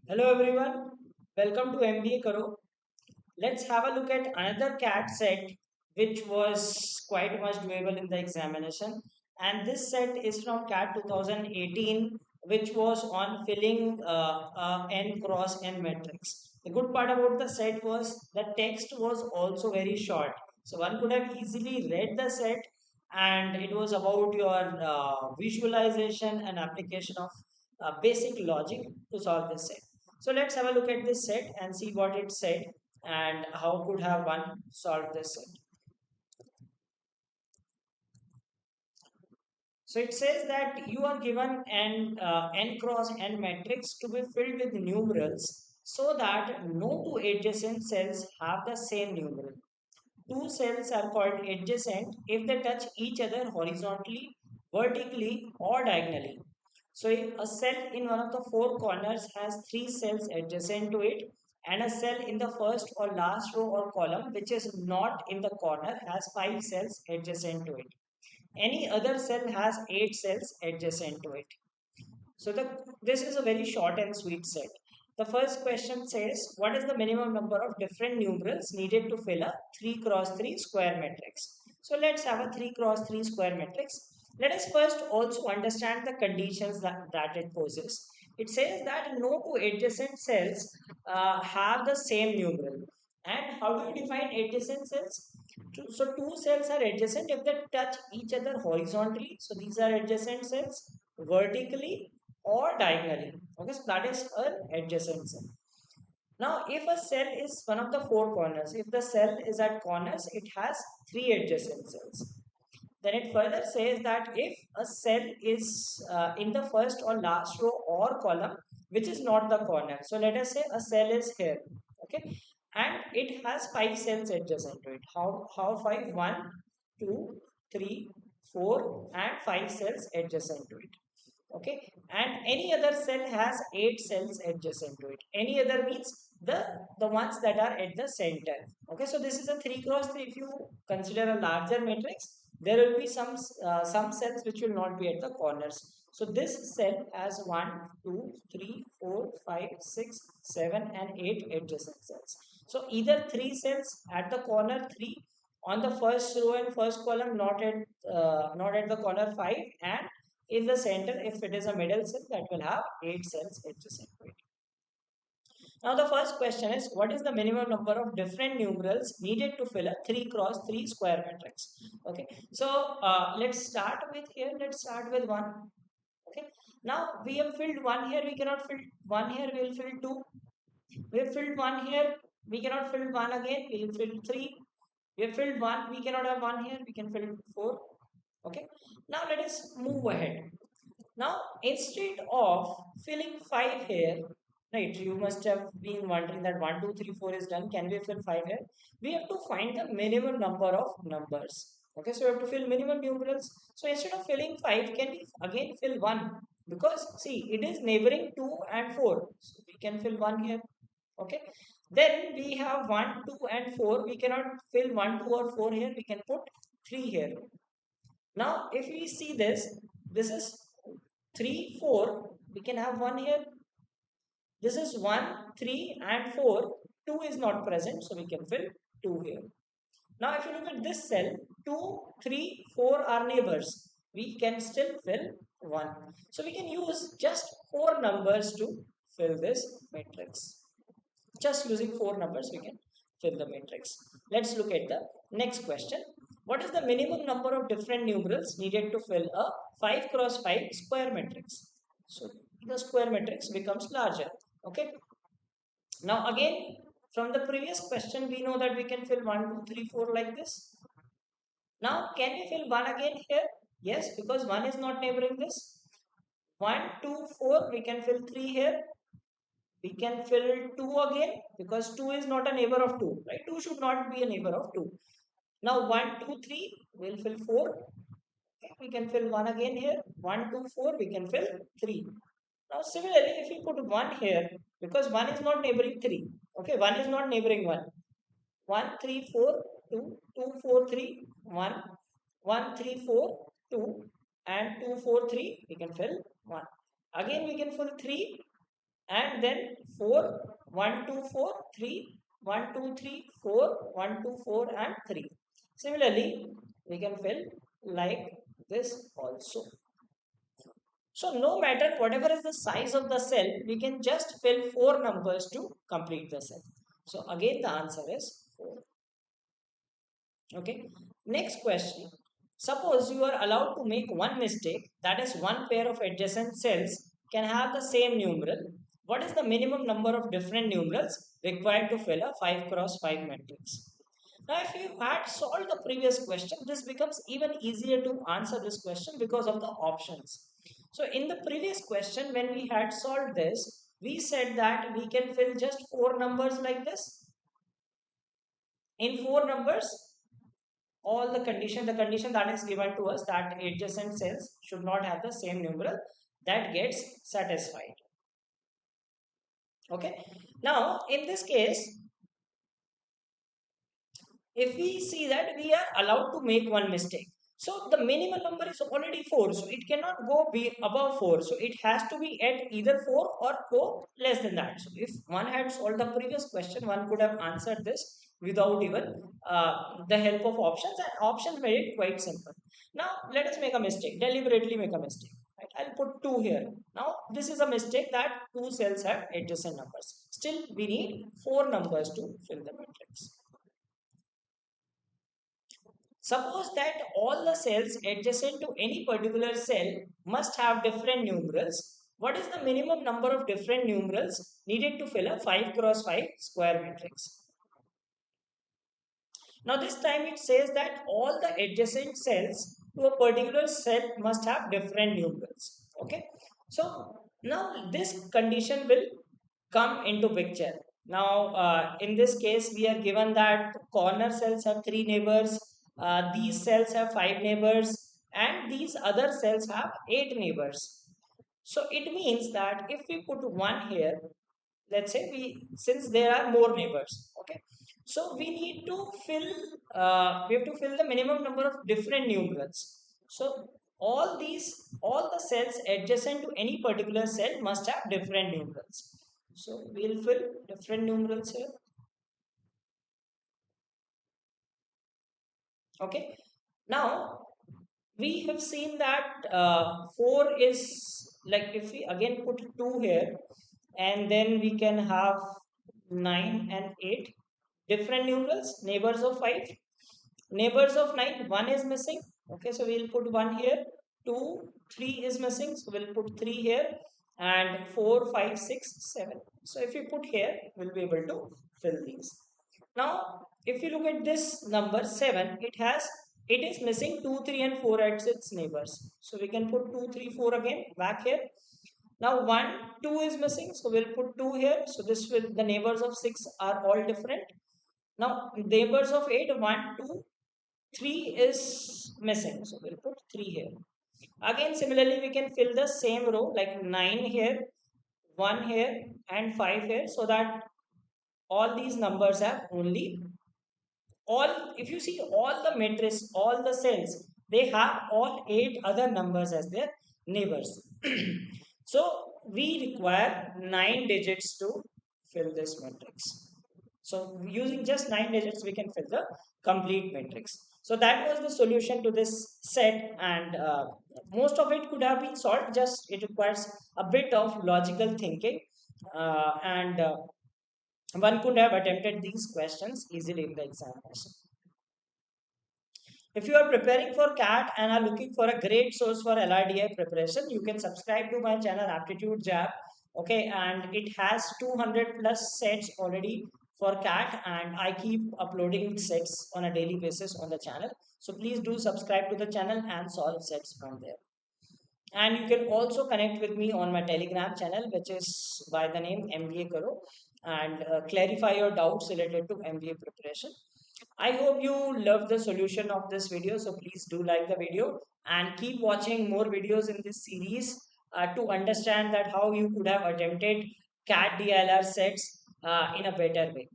Hello everyone, welcome to MBA Karo. Let's have a look at another CAT set which was quite much doable in the examination. And this set is from CAT 2018, which was on filling N cross N matrix. The good part about the set was the text was also very short. So one could have easily read the set, and it was about your visualization and application of basic logic to solve this set. So let's have a look at this set and see what it said and how could have one solved this set. So it says that you are given an n cross n matrix to be filled with numerals so that no two adjacent cells have the same numeral. Two cells are called adjacent if they touch each other horizontally, vertically, or diagonally. So if a cell in one of the four corners has three cells adjacent to it, and a cell in the first or last row or column which is not in the corner has five cells adjacent to it. Any other cell has eight cells adjacent to it. So this is a very short and sweet set. The first question says, what is the minimum number of different numerals needed to fill a 3 cross 3 square matrix? So let's have a 3 cross 3 square matrix. Let us first also understand the conditions that it poses. It says that no two adjacent cells have the same numeral. And how do you define adjacent cells? So two cells are adjacent if they touch each other horizontally. So these are adjacent cells. Vertically or diagonally. Okay, so that is an adjacent cell. Now, if a cell is one of the four corners, if the cell is at corners, it has three adjacent cells. Then it further says that if a cell is in the first or last row or column, which is not the corner. So let us say a cell is here, okay, and it has five cells adjacent to it. How five? One, two, three, four, and five cells adjacent to it. Okay, and any other cell has eight cells adjacent to it. Any other means the ones that are at the center. Okay, so this is a 3 cross 3. If you consider a larger matrix, there will be some cells which will not be at the corners. So this cell has 1 2 3 4 5 6 7 and 8 adjacent cells. So either three cells at the corner, three on the first row and first column, not at the corner, 5, and in the center, if it is a middle cell, that will have 8 cells adjacent to it. Now the first question is, what is the minimum number of different numerals needed to fill a 3 cross 3 square matrix? Okay, so let's start with here. Let's start with 1. Okay, now we have filled 1 here. We cannot fill 1 here. We will fill 2. We have filled 1 here. We cannot fill 1 again. We will fill 3. We have filled 1. We cannot have 1 here. We can fill 4. Okay, now let us move ahead. Now, instead of filling 5 here, right, you must have been wondering that 1, 2, 3, 4 is done. Can we fill 5 here? We have to find the minimum number of numbers. Okay, so we have to fill minimum numerals. So instead of filling 5, can we again fill 1? Because see, it is neighboring 2 and 4. So we can fill 1 here. Okay. Then we have 1, 2, and 4. We cannot fill 1, 2, or 4 here. We can put 3 here. Now, if we see this is 3, 4. We can have 1 here. This is 1, 3, and 4. 2 is not present, so we can fill 2 here. Now, if you look at this cell, 2, 3, 4 are neighbors. We can still fill 1. So, we can use just 4 numbers to fill this matrix. Just using 4 numbers, we can fill the matrix. Let's look at the next question. What is the minimum number of different numerals needed to fill a 5 cross 5 square matrix? So the square matrix becomes larger. Okay. Now again, from the previous question, we know that we can fill 1, 2, 3, 4 like this. Now can we fill 1 again here? Yes, because 1 is not neighboring this. 1, 2, 4, we can fill 3 here. We can fill 2 again because 2 is not a neighbor of 2, right? 2 should not be a neighbor of 2. Now 1, 2, 3, we'll fill 4. Okay, we can fill 1 again here. 1, 2, 4, we can fill 3. Now similarly, if we put 1 here, because 1 is not neighboring 3. Okay, 1 is not neighboring 1. 1, 3, 4, 2, 2, 4, 3, 1, 1, 3, 4, 2, and 2, 4, 3, we can fill 1. Again we can fill 3. and then 4, 1 2 4 3, 1 2 3 4, 1 2 4 and 3. Similarly, we can fill like this also. So no matter whatever is the size of the cell, we can just fill 4 numbers to complete the cell. So again the answer is 4. Okay. Next question. Suppose you are allowed to make one mistake, that is one pair of adjacent cells can have the same numeral. What is the minimum number of different numerals required to fill a 5 cross 5 matrix? Now, if you had solved the previous question, this becomes even easier to answer this question because of the options. So, in the previous question, when we had solved this, we said that we can fill just 4 numbers like this. In 4 numbers, all the condition that is given to us that adjacent cells should not have the same numeral, that gets satisfied. Okay. Now, in this case, if we see that we are allowed to make one mistake, so the minimum number is already 4, so it cannot go be above 4, so it has to be at either 4 or go less than that. So if one had solved the previous question, one could have answered this without even the help of options, and options made it quite simple. Now let us make a mistake, deliberately make a mistake, right? I'll put 2 here. Now this is a mistake that 2 cells have adjacent numbers. Still we need 4 numbers to fill the matrix. Suppose that all the cells adjacent to any particular cell must have different numerals. What is the minimum number of different numerals needed to fill a 5 cross 5 square matrix? Now this time it says that all the adjacent cells to a particular cell must have different numerals. Okay. So now this condition will come into picture. Now in this case we are given that corner cells have 3 neighbors, these cells have 5 neighbors, and these other cells have 8 neighbors. So it means that if we put 1 here, let's say since there are more neighbors, okay, so we have to fill the minimum number of different numerals. So all the cells adjacent to any particular cell must have different numerals, so we'll fill different numerals here. Okay. Now we have seen that 4 is, like, if we again put 2 here, and then we can have 9 and 8 different numerals, neighbors of 5, neighbors of 9, 1 is missing. Okay, so we'll put 1 here. 2, 3 is missing, so we'll put 3 here, and 4, 5, 6, 7. So if we put here, we'll be able to fill these. Now if you look at this number 7, it is missing 2, 3 and 4 as its neighbors, so we can put 2, 3, 4 again back here. Now 1, 2 is missing, so we'll put 2 here, so this will, the neighbors of 6 are all different. Now neighbors of 8, 1, 2, 3 is missing, so we'll put 3 here. Again similarly we can fill the same row, like 9 here, 1 here and 5 here, so that all these numbers have only, all, if you see all the matrices, all the cells, they have all 8 other numbers as their neighbors. So we require 9 digits to fill this matrix. So using just 9 digits we can fill the complete matrix. So that was the solution to this set, and most of it could have been solved, just it requires a bit of logical thinking, and one could have attempted these questions easily in the examination. If you are preparing for CAT and are looking for a great source for LRDI preparation, you can subscribe to my channel Aptitude Jab. Okay, and it has 200 plus sets already for CAT, and I keep uploading sets on a daily basis on the channel. So please do subscribe to the channel and solve sets from there. And you can also connect with me on my Telegram channel, which is by the name MBA Karo, and clarify your doubts related to MBA preparation. I hope you love the solution of this video. So please do like the video and keep watching more videos in this series to understand that how you could have attempted CAT DILR sets in a better way.